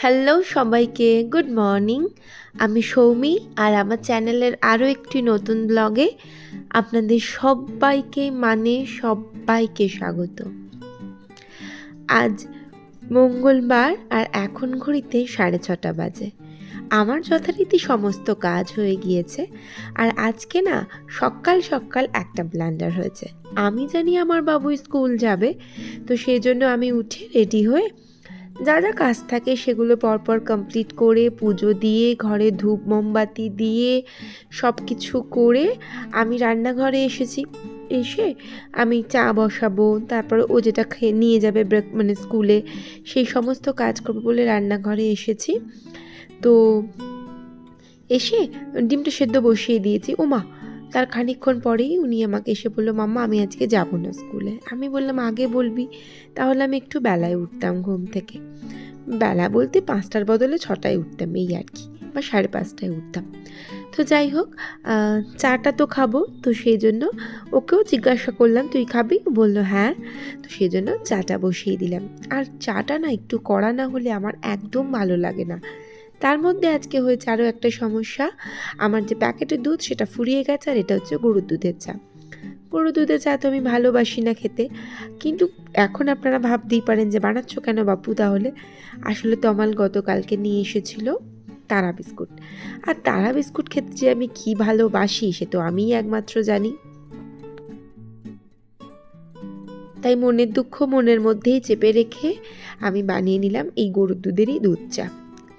Hello সবাইকে, good morning. আমি সৌমি আর আমার চ্যানেলের আরও একটি নতুন ব্লগে আপনাদের সবাইকে স্বাগত। আজ মঙ্গলবার আর এখন ঘড়িতে 6:30 বাজে। আমার যথারীতি সমস্ত কাজ হয়ে গিয়েছে আর আজকে না সকাল সকাল একটা ব্লান্ডার হয়েছে। আমি জানি আমার বাবু স্কুল যাবে, তো সেই জন্য আমি উঠে রেডি হয়ে যা যা কাজ থাকে সেগুলো পরপর কমপ্লিট করে পুজো দিয়ে ঘরে ধূপ মোমবাতি দিয়ে সব কিছু করে আমি রান্নাঘরে এসেছি। এসে আমি চা বসাবো, তারপরে ও যেটা খেয়ে নিয়ে যাবে স্কুলে, সেই সমস্ত কাজ করবো বলে রান্নাঘরে এসেছি। তো এসে ডিমটা সেদ্ধ বসিয়ে দিয়েছি। ওমা, তার খানিকক্ষণ পরেই উনি আমাকে এসে বললো, মাম্মা আমি আজকে যাবো না স্কুলে। আমি বললাম আগে বলবি, তাহলে আমি একটু বেলায় উঠতাম ঘুম থেকে। বেলা বলতে 5টার বদলে 6টায় উঠতাম, এই আর কি, বা 5:30টায় উঠতাম। তো যাই হোক, চাটা তো খাবো, তো সেই জন্য ওকেও জিজ্ঞাসা করলাম তুই খাবি? বললো হ্যাঁ। তো সেই জন্য চাটা বসিয়ে দিলাম। আর চাটা না একটু কড়া না হলে আমার একদম ভালো লাগে না। তার মধ্যে আজকে হয়েছে আরও একটা সমস্যা, আমার যে প্যাকেটের দুধ সেটা ফুরিয়ে গেছে, আর এটা হচ্ছে গরুর দুধের চা। গরুর দুধের চা তো আমি ভালোবাসি না খেতে, কিন্তু এখন আপনারা ভাবতেই পারেন যে বানাচ্ছ কেন বাপু তাহলে। আসলে তমাল গতকালকে নিয়ে এসেছিল তারা বিস্কুট, আর তারা বিস্কুট খেতে যে আমি কি ভালোবাসি সে তো আমিই একমাত্র জানি। তাই মনের দুঃখ মনের মধ্যেই চেপে রেখে আমি বানিয়ে নিলাম এই গরুর দুধেরই দুধ চা।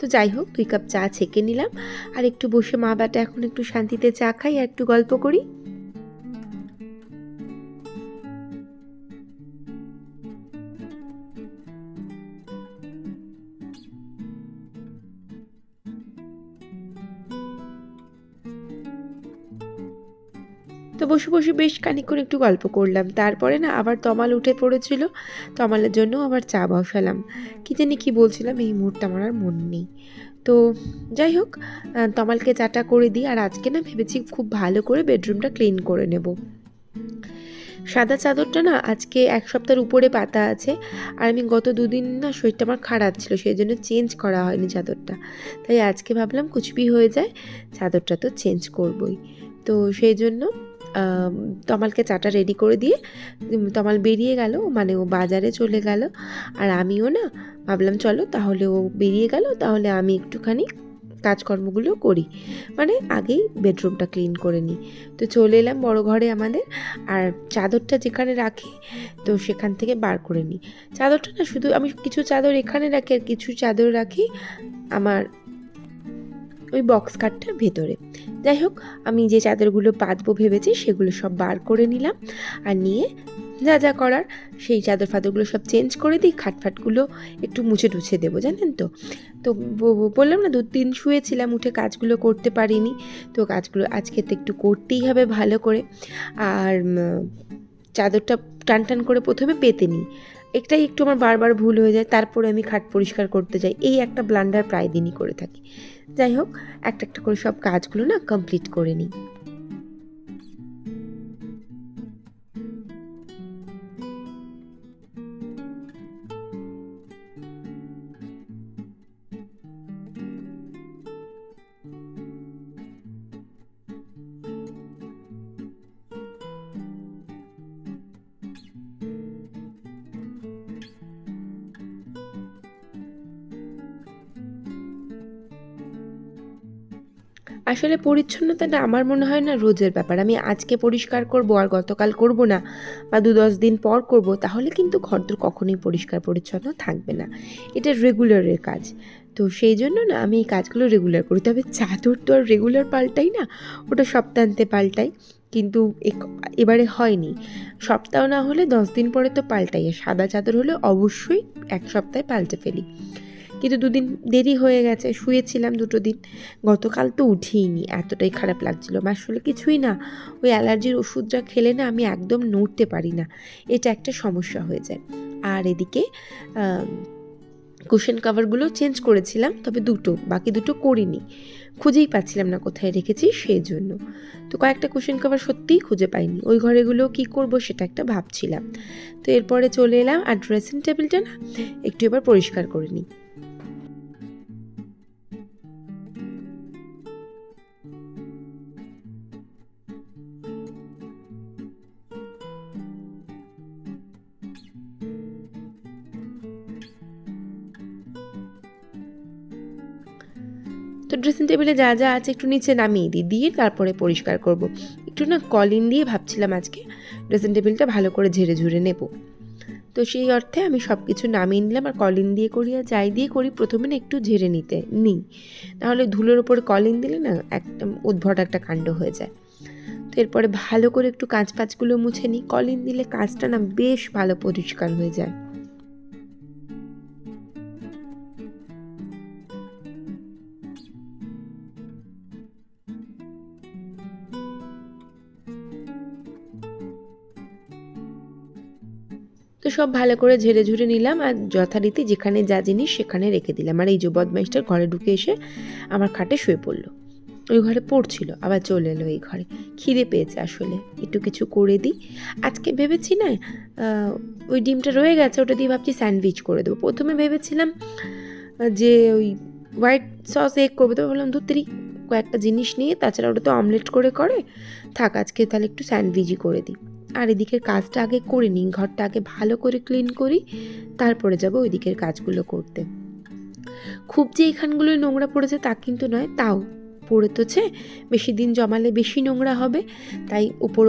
তো যাই হোক, 2 কাপ চা ছেঁকে নিলাম, আর একটু বসে মা বেটা এখন একটু শান্তিতে চা খাই আর একটু গল্প করি। তো বসে বসে বেশ খানিকক্ষণ একটু গল্প করলাম। তারপরে না আবার তমাল উঠে পড়েছিল, তমালের জন্য আবার চা বসালাম। কী জানি কী বলছিলাম এই মুহূর্তে আমার আর মন নেই। তো যাই হোক, তমালকে চাটা করে দিই। আর আজকে না ভেবেছি খুব ভালো করে বেডরুমটা ক্লিন করে নেব। সাদা চাদরটা না আজকে 1 সপ্তাহের উপরে পাতা আছে, আর আমি গত 2 দিন না শরীরটা আমার খারাপ ছিল, সেই জন্য চেঞ্জ করা হয়নি চাদরটা। তাই আজকে ভাবলাম কুচবি হয়ে যায়, চাদরটা তো চেঞ্জ করবই। তো সেই জন্য তমালকে চাটা রেডি করে দিয়ে তমাল বেরিয়ে গেল, মানে ও বাজারে চলে গেল। আর আমিও না ভাবলাম চলো তাহলে ও বেরিয়ে গেল, তাহলে আমি একটুখানি কাজকর্মগুলো করি, মানে আগেই বেডরুমটা ক্লিন করে নিই। তো চলে এলাম বড় ঘরে আমাদের, আর চাদরটা যেখানে রাখি তো সেখান থেকে বার করে নিই। চাদরটা না শুধু আমি কিছু চাদর এখানে রাখি আর কিছু চাদর রাখি আমার ওই বক্স খাটটার ভেতরে। যাই হোক, আমি যে চাদরগুলো পাতবো ভেবেছি সেগুলো সব বার করে নিলাম, আর নিয়ে যা যা করার সেই চাদর ফাদরগুলো সব চেঞ্জ করে দিই, খাটফাটগুলো একটু মুছে টুছে দেবো, জানেন তো। তো বললাম না 2 দিন শুয়েছিলাম, উঠে কাজগুলো করতে পারিনি, তো কাজগুলো আজকে তো একটু করতেই হবে ভালো করে। আর চাদরটা টান টান করে প্রথমে পেতে নিই, এটাই একটু আমার বারবার ভুল হয়ে যায়। তারপরে আমি খাট পরিষ্কার করতে যাই, এই একটা ব্লান্ডার প্রায় দিনই করে থাকি। যাই হোক, একটা একটা করে সব কাজগুলো না কমপ্লিট করে নিই। আসলে পরিচ্ছন্নতাটা আমার মনে হয় না রোজের ব্যাপার। আমি আজকে পরিষ্কার করব আর গতকাল করব না, বা 2-10 দিন পর করব, তাহলে কিন্তু ঘরদোর কখনোই পরিষ্কার পরিচ্ছন্ন থাকবে না। এটা রেগুলারের কাজ। তো সেই জন্য না আমি এই কাজগুলো রেগুলার করি। তবে চাদর তো আর রেগুলার পাল্টাই না, ওটা সপ্তাহান্তে পাল্টাই। কিন্তু এবারে হয়নি, সপ্তাহ না হলে 10 দিন পরে তো পাল্টাই। আর সাদা চাদর হলে অবশ্যই 1 সপ্তাহে পাল্টে ফেলি। কিন্তু 2 দিন দেরি হয়ে গেছে, শুয়েছিলাম 2 দিন। গতকাল তো উঠিনি, এতটাই খারাপ লাগছিল। আসলে কিছুই না, ওই অ্যালার্জির ওষুধটা খেলে না আমি একদম নড়তে পারি না, এটা একটা সমস্যা হয়ে যায়। আর এদিকে কুশন কাভারগুলো চেঞ্জ করেছিলাম, তবে 2টো, বাকি 2টো করিনি, খুঁজেই পাচ্ছিলাম না কোথায় রেখেছি সেই জন্য। তো কয়েকটা কুশন কাভার সত্যিই খুঁজে পাইনি, ওই ঘরেগুলো কী করব সেটা একটা ভাবছিলাম। তো এরপরে চলে এলাম, আর ড্রেসিং টেবিলটা না একটু এবার পরিষ্কার করে নিই। তো ড্রেসিং টেবিলে যা যা আছে একটু নিচে নামিয়ে দিই, দিয়ে তারপরে পরিষ্কার করব। একটু না কলিন দিয়ে ভাবছিলাম আজকে ড্রেসিং টেবিলটা ভালো করে ঝেড়ে ঝুড়ে নেব। তো সেই অর্থে আমি সব কিছু নামিয়ে নিলাম, আর কলিন দিয়ে করি আর যাই দিয়ে করি প্রথমে না একটু ঝেড়ে নিই, নাহলে ধুলোর ওপরে কলিন দিলে না একদম উদ্ভট একটা কাণ্ড হয়ে যায়। তো এরপরে ভালো করে একটু কাঁচ পাঁচগুলো মুছে নিই, কলিন দিলে কাজটা না বেশ ভালো পরিষ্কার হয়ে যায়। তো সব ভালো করে ঝেড়ে ঝুড়ে নিলাম, আর যথারীতি যেখানে যা জিনিস সেখানে রেখে দিলাম। আর এই যে বদমাইশটার ঘরে ঢুকে এসে আমার খাটে শুয়ে পড়লো, ওই ঘরে পড়ছিল, আবার চলে এলো এই ঘরে। খিদে পেয়েছে আসলে, একটু কিছু করে দিই। আজকে ভেবেছি না ওই ডিমটা রয়ে গেছে, ওটা দিয়ে ভাবছি স্যান্ডউইচ করে দেবো। প্রথমে ভেবেছিলাম যে ওই হোয়াইট সস এগ করবো, তো ভাবলাম ধুত্তেরি কয়েকটা জিনিস নিয়ে, তাছাড়া ওটা তো অমলেট করে থাক, আজকে তাহলে একটু স্যান্ডউইচই করে দিই। আর এদিকের কাজটা আগে করে নিই, ঘরটা আগে ভালো করে ক্লিন করি, তারপরে যাবো ওই দিকের কাজগুলো করতে। খুব যে এখানগুলোই নোংরা পড়েছে তা কিন্তু নয়, তাও পড়েছে, বেশি দিন জমালে বেশি নোংরা হবে, তাই উপর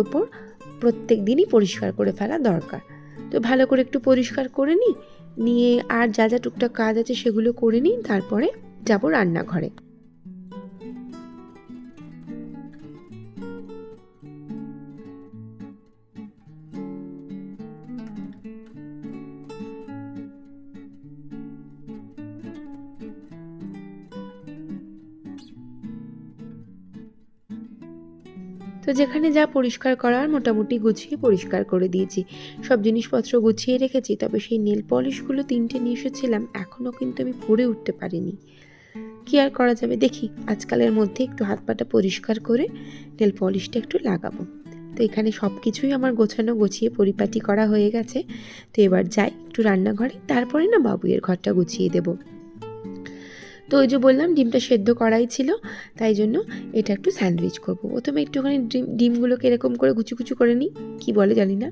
প্রত্যেক দিনই পরিষ্কার করে ফেলা দরকার। তো ভালো করে একটু পরিষ্কার করে নিয়ে আর যা যা টুকটাক কাজ আছে সেগুলো করে নিই, তারপরে যাব রান্নাঘরে। তো যেখানে যা পরিষ্কার করার মোটামুটি গুছিয়ে পরিষ্কার করে দিয়েছি, সব জিনিসপত্র গুছিয়ে রেখেছি। তবে সেই নেল পলিশগুলো 3টে নিয়ে এসেছিলাম, এখনও কিন্তু আমি পরে উঠতে পারিনি। কি আর করা যাবে, দেখি আজকালের মধ্যে একটু হাত পাটা পরিষ্কার করে নেল পলিশটা একটু লাগাবো। তো এখানে সব কিছুই আমার গোছানো গুছিয়ে পরিপাটি করা হয়ে গেছে। তো এবার যাই একটু রান্নাঘরে, তারপরে না বাবুয়ের ঘরটা গুছিয়ে দেবো। তো ওই যে বললাম ডিমটা সেদ্ধ করাই ছিল, তাই জন্য এটা একটু স্যান্ডউইচ করব। প্রথমে একটুখানি ডিমগুলোকে এরকম করে কুচি করে নিই, কী বলে জানি না,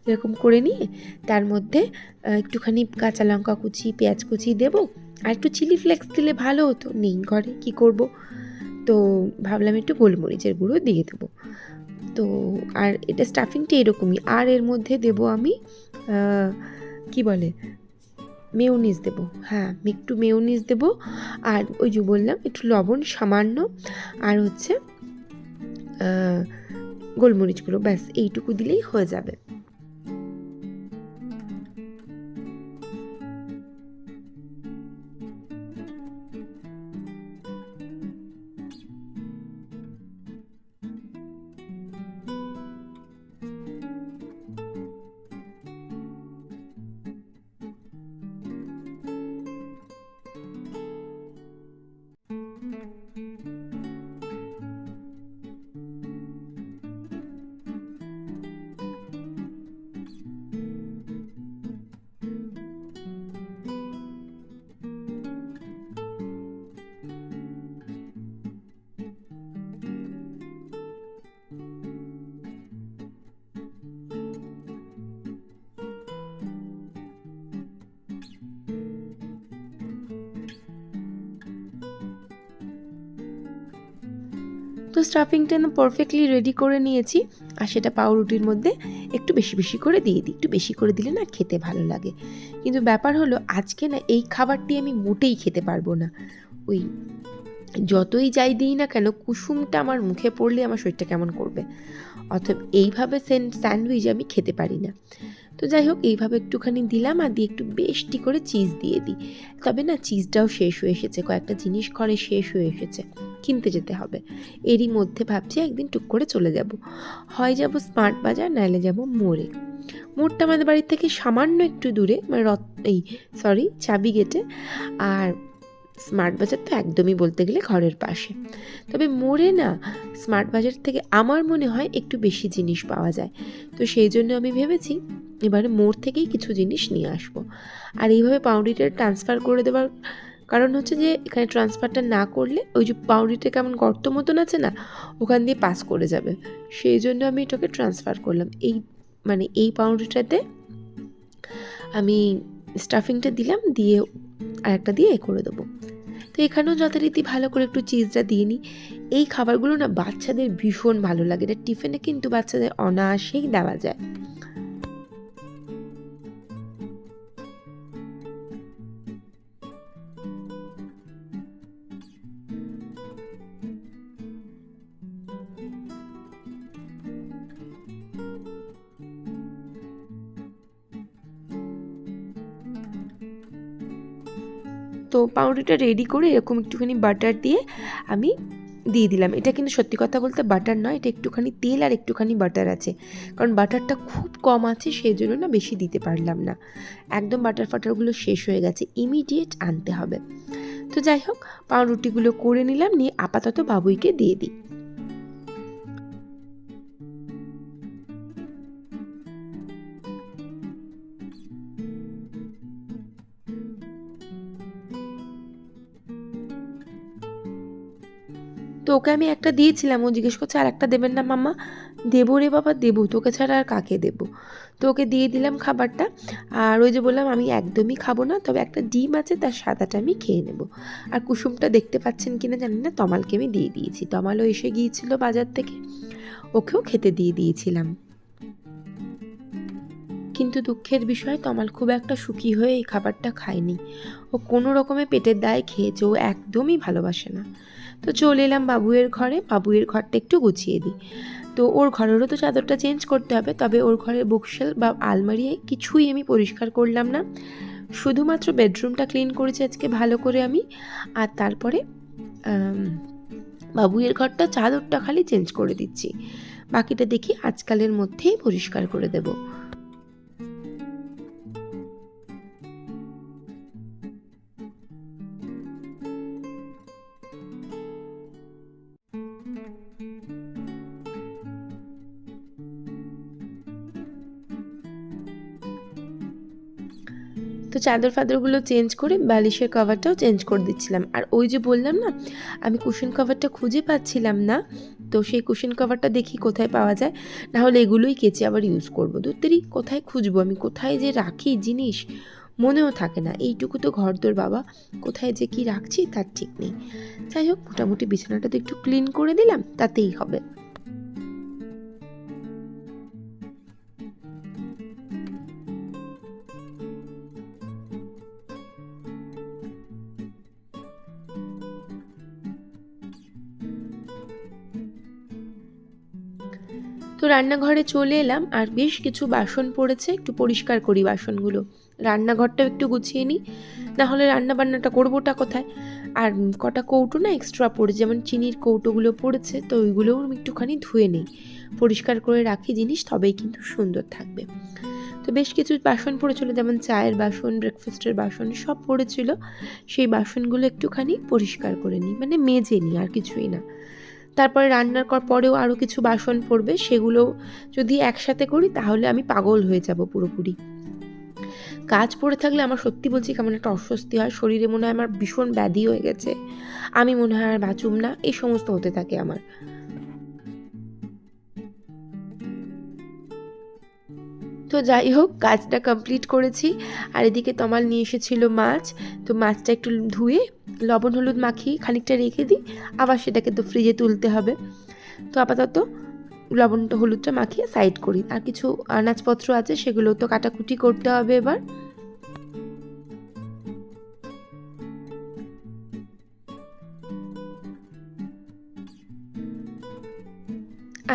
এরকম করে নিয়ে তার মধ্যে একটুখানি কাঁচা লঙ্কা কুচি, পেঁয়াজ কুচি দেবো, আর একটু চিলি ফ্লেক্স দিলে ভালো হতো, নেই ঘরে, কি করব। তো ভাবলাম একটু গোলমরিচের গুঁড়ো দিয়ে দেবো। তো আর এটা স্টাফিংটা এরকমই, আর এর মধ্যে দেবো আমি কি বলে মেয়োনিজ দেবো, হ্যাঁ একটু মেয়োনিজ দেবো, আর ওই যে বললাম একটু লবণ সামান্য, আর হচ্ছে গোলমরিচগুলো, ব্যাস এইটুকু দিলেই হয়ে যাবে। তো স্টাফিংটা না পারফেক্টলি রেডি করে নিয়েছি, আর সেটা পাউরুটির মধ্যে একটু বেশি বেশি করে দিয়ে দিই। একটু বেশি করে দিলে না খেতে ভালো লাগে, কিন্তু ব্যাপার হলো আজকে না এই খাবারটি আমি মোটেই খেতে পারবো না। ওই যতই যাই দিই না কেন, কুসুমটা আমার মুখে পড়লে আমার শরীরটা কেমন করবে, অতএব এইভাবে স্যান্ডউইচ আমি খেতে পারি না। তো যাই হোক, এইভাবে একটুখানি দিলাম, আর দিয়ে একটু বেশটি করে চিজ দিয়ে দিই। তবে না চিজটাও শেষ হয়ে এসেছে, কয়েকটা জিনিস ঘরে শেষ হয়ে এসেছে, কিনতে যেতে হবে। এরই মধ্যে ভাবছি একদিন টুক করে চলে যাব, হয় যাব স্মার্ট বাজার, নাহলে যাব মোড়ে। মোড়টা আমাদের বাড়ির থেকে সামান্য একটু দূরে, মানে চাবি গেটে, আর স্মার্ট বাজার তো একদমই বলতে গেলে ঘরের পাশে। তবে মোড়ে না স্মার্ট বাজার থেকে আমার মনে হয় একটু বেশি জিনিস পাওয়া যায়। তো সেই জন্য আমি ভেবেছি এবারে মোড় থেকেই কিছু জিনিস নিয়ে আসবো। আর এইভাবে পাউরুটিটা ট্রান্সফার করে দেওয়ার কারণ হচ্ছে যে এখানে ট্রান্সফারটা না করলে ওই যে পাউরুটিটা কেমন গর্ত মতন আছে না, ওখান দিয়ে পাস করে যাবে, সেই জন্য আমি এটাকে ট্রান্সফার করলাম। এই পাউরুটিটাতে আমি স্টাফিংটা দিলাম, দিয়ে আরেকটা দিয়ে করে দেবো। তো তো এখানেও যথারীতি ভালো করে একটু চিজটা দিয়ে নিই। এই খাবারগুলো না বাচ্চাদের ভীষণ ভালো লাগে, এটা টিফিনে কিন্তু বাচ্চাদের অনায়াসেই দেওয়া যায়। তো পাউরুটিটা রেডি করে এরকম একটুখানি বাটার দিয়ে আমি দিয়ে দিলাম। এটা কিন্তু সত্যি কথা বলতে বাটার নয়, এটা একটুখানি তেল আর একটুখানি বাটার আছে, কারণ বাটারটা খুব কম আছে, সেই জন্য না বেশি দিতে পারলাম না। একদম বাটার ফাটারগুলো শেষ হয়ে গেছে, ইমিডিয়েট আনতে হবে। তো যাই হোক, পাউরুটিগুলো করে নিলাম, নিয়ে আপাতত বাবুইকে দিয়ে দিই। তো ওকে আমি একটা দিয়েছিলাম, ও জিজ্ঞেস করছে আর একটা দেবেন না মাম্মা। দেবো রে বাবা দেবো, তোকে ছাড়া আর কাকে দেবো। তো ওকে দিয়ে দিলাম খাবারটা। আর ওই যে বললাম আমি একদমই খাবো না, তবে একটা ডিম আছে তার সাদাটা আমি খেয়ে নেব। আর কুসুমটা দেখতে পাচ্ছেন কিনা জানি না, তমালকে আমি দিয়ে দিয়েছি, তমালও এসে গিয়েছিল বাজার থেকে, ওকেও খেতে দিয়ে দিয়েছিলাম। কিন্তু দুঃখের বিষয় তমাল খুব একটা সুখী হয়ে এই খাবারটা খায়নি, ও কোনো রকমে পেটের দায়ে খেয়েছে, ও একদমই ভালোবাসে না। তো চলে এলাম বাবুয়ের ঘরে, বাবুয়ের ঘরটা একটু গুছিয়ে দিই। তো ওর ঘরেরও তো চাদরটা চেঞ্জ করতে হবে, তবে ওর ঘরের বুকশেল বা আলমারি কিছুই আমি পরিষ্কার করলাম না, শুধুমাত্র বেডরুমটা ক্লিন করেছি আজকে ভালো করে আমি। আর তারপরে বাবুয়ের ঘরটা চাদরটা খালি চেঞ্জ করে দিচ্ছি, বাকিটা দেখি আজকালের মধ্যেই পরিষ্কার করে দেবো। তো চাদর ফাদরগুলো চেঞ্জ করে বালিশের কভারটাও চেঞ্জ করে দিচ্ছিলাম। আর ওই যে বললাম না আমি কুশন কভারটা খুঁজে পাচ্ছিলাম না, তো সেই কুশন কভারটা দেখি কোথায় পাওয়া যায়, না হলে এগুলোই কেচে আবার ইউজ করবো। ধুত্তেরি কোথায় খুঁজবো আমি, কোথায় যে রাখি জিনিস মনেও থাকে না, এইটুকু তো ঘরদোর বাবা, কোথায় যে কি রাখছি তার ঠিক নেই। যাই হোক, মোটামুটি বিছানাটা তো একটু ক্লিন করে দিলাম, তাতেই হবে। তো রান্নাঘরে চলে এলাম, আর বেশ কিছু বাসন পড়েছে, একটু পরিষ্কার করি বাসনগুলো, রান্নাঘরটাও একটু গুছিয়ে নিই, না হলে রান্না বান্নাটা করবোটা কোথায়। আর কটা কৌটো না এক্সট্রা পড়ে, যেমন চিনির কৌটোগুলো পড়েছে, তো ওইগুলোও আমি একটুখানি ধুয়ে নিই, পরিষ্কার করে রাখি জিনিস, তবেই কিন্তু সুন্দর থাকবে। তো বেশ কিছু বাসন পড়েছিল, যেমন চায়ের বাসন, ব্রেকফাস্টের বাসন সব পড়েছিল, সেই বাসনগুলো একটুখানি পরিষ্কার করে নিই, মানে মেজে নিই, আর কিছুই না। তারপরে রান্নার পরেও আরও কিছু বাসন পড়বে, সেগুলো যদি একসাথে করি তাহলে আমি পাগল হয়ে যাব পুরোপুরি। কাজ পড়ে থাকলে আমার সত্যি বলছি কেমন একটা অস্বস্তি হয়, শরীরে মনে হয় আমার ভীষণ ব্যাধি হয়ে গেছে, আমি মনে হয় আর বাঁচুম না, এই সমস্ত হতে থাকে আমার। তো যাই হোক, কাজটা কমপ্লিট করেছি। আর এদিকে তমাল নিয়ে এসেছিল মাছ, তো মাছটা একটু ধুয়ে লবণ হলুদ মাখিয়ে খানিকটা রেখে দিই, আবার সেটাকে তো ফ্রিজে তুলতে হবে। তো আপাতত লবণটা হলুদটা মাখিয়ে সাইড করি, আর কিছু আনাজপত্র আছে সেগুলো তো কাটাকুটি করতে হবে এবার।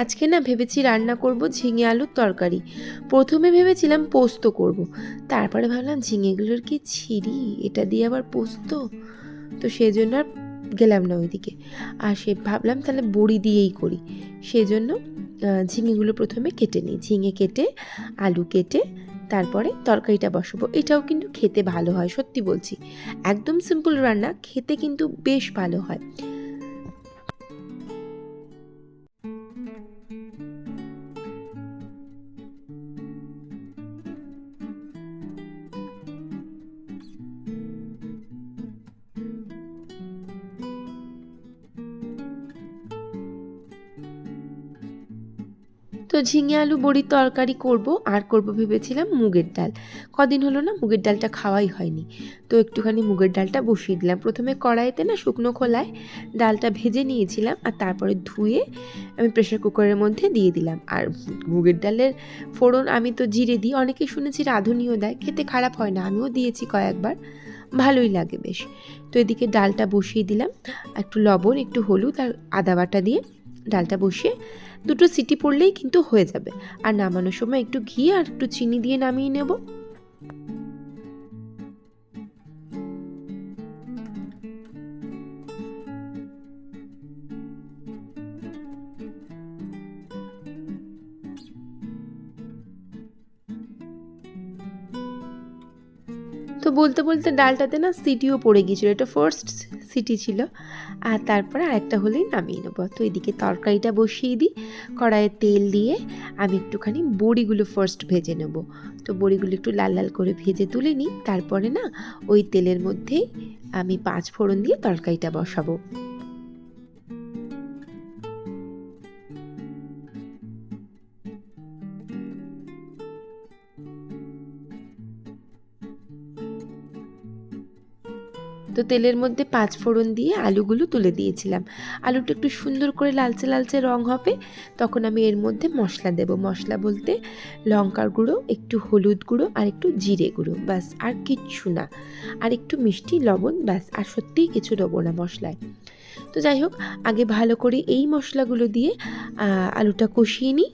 আজকে না ভেবেছি রান্না করব ঝিঙে আলুর তরকারি। প্রথমে ভেবেছিলাম পোস্ত করব, তারপরে ভাবলাম ঝিঙেগুলোর কি ছিঁড়ি, এটা দিয়ে আবার পোস্ত, তো সেই জন্য আর গেলাম না ওইদিকে। আর সে ভাবলাম তাহলে বড়ি দিয়েই করি, সেই জন্য ঝিঙেগুলো প্রথমে কেটে নিই, ঝিঙে কেটে আলু কেটে তারপরে তরকারিটা বসাবো। এটাও কিন্তু খেতে ভালো হয়, সত্যি বলছি, একদম সিম্পল রান্না, খেতে কিন্তু বেশ ভালো হয়। তো তো ঝিঙে আলু বড়ির তরকারি করব, আর করব ভেবেছিলাম মুগের ডাল। কদিন হলো না মুগের ডালটা খাওয়াই হয়নি, তো একটুখানি মুগের ডালটা বসিয়ে দিলাম। প্রথমে কড়াইতে না শুকনো খোলায় ডালটা ভেজে নিয়েছিলাম, আর তারপরে ধুয়ে আমি প্রেশার কুকারের মধ্যে দিয়ে দিলাম। আর মুগের ডালের ফোড়ন আমি তো জিরে দিই, অনেকে শুনেছি রাঁধুনিও দেয়, খেতে খারাপ হয় না, আমিও দিয়েছি কয়েকবার, ভালোই লাগে বেশ। তো এদিকে ডালটা বসিয়ে দিলাম, একটু লবণ, একটু হলুদ আর আদা বাটা দিয়ে ডালটা বসিয়ে 2টো সিটি পড়লেই কিন্তু হয়ে যাবে। আর নামানোর সময় একটু ঘি আর একটু চিনি দিয়ে নামিয়ে নেব। তো বলতে বলতে ডালটাতে না সিটিও পড়ে গিয়েছিলো, এটা ফার্স্ট সিটি ছিল, আর তারপরে আরেকটা হলেই নামিয়ে নেবো। তো এদিকে তরকারিটা বসিয়ে দিই, কড়াইয়ে তেল দিয়ে আমি একটুখানি বড়িগুলো ফার্স্ট ভেজে নেব। তো বড়িগুলো একটু লাল লাল করে ভেজে তুলে নিই, তারপরে না ওই তেলের মধ্যেই আমি 5 ফোড়ন দিয়ে তরকারিটা বসাবো। তো তেলের মধ্যে 5 ফোড়ন দিয়ে আলুগুলো তুলে দিয়েছিলাম। আলুটা একটু সুন্দর করে লালচে লালচে রং হবে, তখন আমি এর মধ্যে মশলা দেব। মশলা বলতে লঙ্কার গুঁড়ো, একটু হলুদ গুঁড়ো আর একটু জিরে গুঁড়ো, ব্যাস, আর কিচ্ছু না। আর একটু মিষ্টি লবণ, ব্যাস, আর সত্যিই কিছু দেবো না মশলায়। তো যাই হোক, আগে ভালো করে এই মশলাগুলো দিয়ে আলুটা কষিয়ে নিই।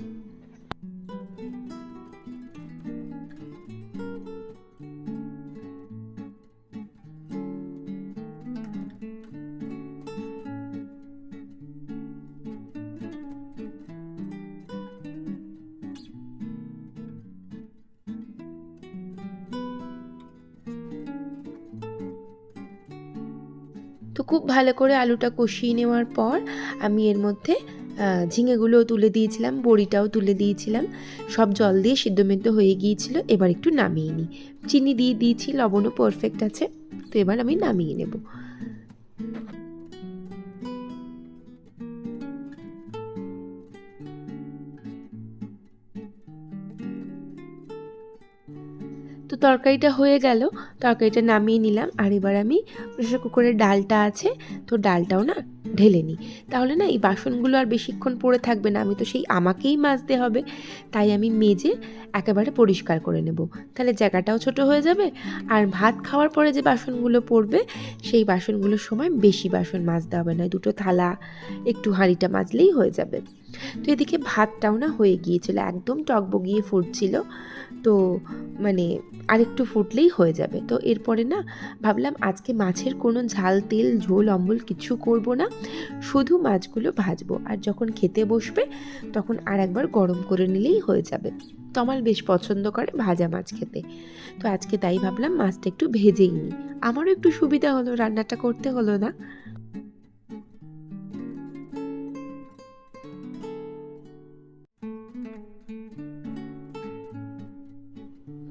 তো খুব ভালো করে আলুটা কষিয়ে নেওয়ার পর আমি এর মধ্যে ঝিঙেগুলোও তুলে দিয়েছিলাম, বড়িটাও তুলে দিয়েছিলাম, সব জল দিয়ে সিদ্ধ মেদ্ধ হয়ে গিয়েছিল। এবার একটু নামিয়ে নিই, চিনি দিয়ে দিয়েছি, লবণও পারফেক্ট আছে। তো এবার আমি নামিয়ে নেব। তো তরকারিটা হয়ে গেল, তরকারিটা নামিয়ে নিলাম। আর এবার আমি প্রেশার কুকারের ডালটা আছে, তো ডালটাও না ঢেলে নিই, তাহলে না এই বাসনগুলো আর বেশিক্ষণ পড়ে থাকবে না। আমি তো সেই আমাকেই মাজতে হবে, তাই আমি মেজে একেবারে পরিষ্কার করে নেব, তাহলে জায়গাটাও ছোট হয়ে যাবে। আর ভাত খাওয়ার পরে যে বাসনগুলো পড়বে, সেই বাসনগুলোর সময় বেশি বাসন মাজতে হবে না, 2টো থালা, একটু হাঁড়িটা মাজলেই হয়ে যাবে। তো এদিকে ভাতটাও না হয়ে গিয়েছিল, একদম টকবগিয়ে ফুটছিল, তো মানে আরেকটু ফুটলেই হয়ে যাবে। তো এরপরে না ভাবলাম আজকে মাছের কোনো ঝাল তেল ঝোল অম্বল কিছু করব না, শুধু মাছগুলো ভাজবো, আর যখন খেতে বসবে তখন আর একবার গরম করে নিলেই হয়ে যাবে। তমাল বেশ পছন্দ করে ভাজা মাছ খেতে, তো আজকে তাই ভাবলাম মাছটা একটু ভেজেই নিই, আমারও একটু সুবিধা হলো, রান্নাটা করতে হলো না।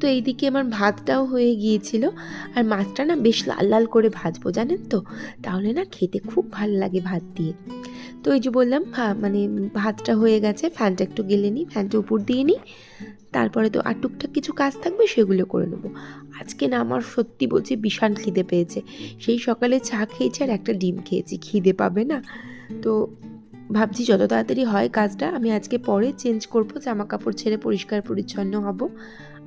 তো এইদিকে আমার ভাতটাও হয়ে গিয়েছিল, আর মাছটা না বেশ লাল লাল করে ভাজবো জানেন তো, তাহলে না খেতে খুব ভালো লাগে ভাত দিয়ে। তো এই যে বললাম, মানে ভাতটা হয়ে গেছে, ফ্যানটা একটু গেলে নিই, ফ্যানটা উপর দিয়ে নিই, তারপরে তো আর টুকটাক কিছু কাজ থাকবে সেগুলো করে নেবো। আজকে না আমার সত্যি বলছি ভীষণ খিদে পেয়েছে, সেই সকালে চা খেয়েছি আর একটা ডিম খেয়েছি, খিদে পাবে না? তো ভাবছি যত তাড়াতাড়ি হয় কাজটা আমি আজকে পরে চেঞ্জ করবো, জামা কাপড় ছেড়ে পরিষ্কার পরিচ্ছন্ন হব,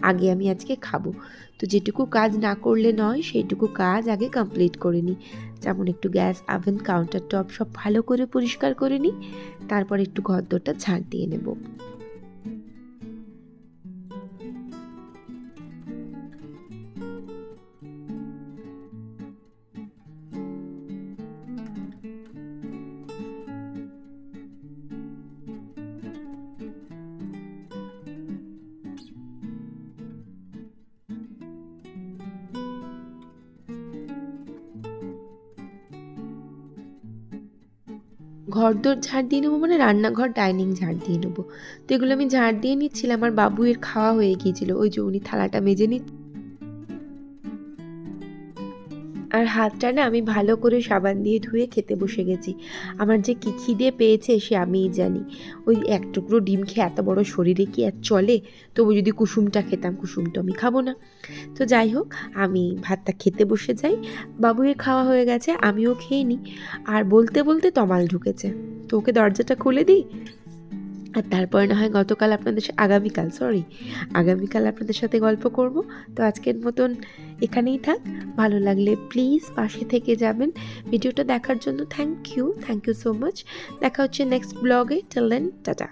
আগে আমি আজকে খাবো। তো যেটুকু কাজ না করলে নয় সেইটুকু কাজ আগে কমপ্লিট করে নিই, যেমন একটু গ্যাস, ওভেন, কাউন্টার টপ সব ভালো করে পরিষ্কার করে নিই, তারপর একটু ঘরদোরটা ঝাঁট দিয়ে নেব। ঘরদোর ঝাড় দিয়ে নেবো মানে রান্নাঘর ডাইনিং ঝাড় দিয়ে নেবো। তো এগুলো আমি ঝাড় দিয়ে নিচ্ছিলাম, আমার বাবুয়ের খাওয়া হয়ে গিয়েছিল, ওই যে উনি থালাটা মেজে আর হাতটা না আমি ভালো করে সাবান দিয়ে ধুয়ে খেতে বসে গেছি। আমার যে কী খিদে পেয়েছে সে আমিই জানি। ওই এক টুকরো ডিম খেয়ে এত বড় শরীরে কি আর চলে? তবু যদি কুসুমটা খেতাম, কুসুম তো আমি খাবো না। তো যাই হোক, আমি ভাতটা খেতে বসে যাই। বাবুয়ের খাওয়া হয়ে গেছে, আমিও খেয়ে নিই। আর বলতে বলতে তমাল ঢুকেছে, তো ওকে দরজাটা খুলে দিই। আর তারপরে না হয় আগামীকাল আপনাদের সাথে গল্প করব। তো আজকের মতন এখানেই থাক। ভালো লাগলে প্লিজ পাশে থেকে যাবেন। ভিডিওটা দেখার জন্য থ্যাংক ইউ সো মাচ। দেখা হচ্ছে নেক্সট ব্লগে। Till then, tata.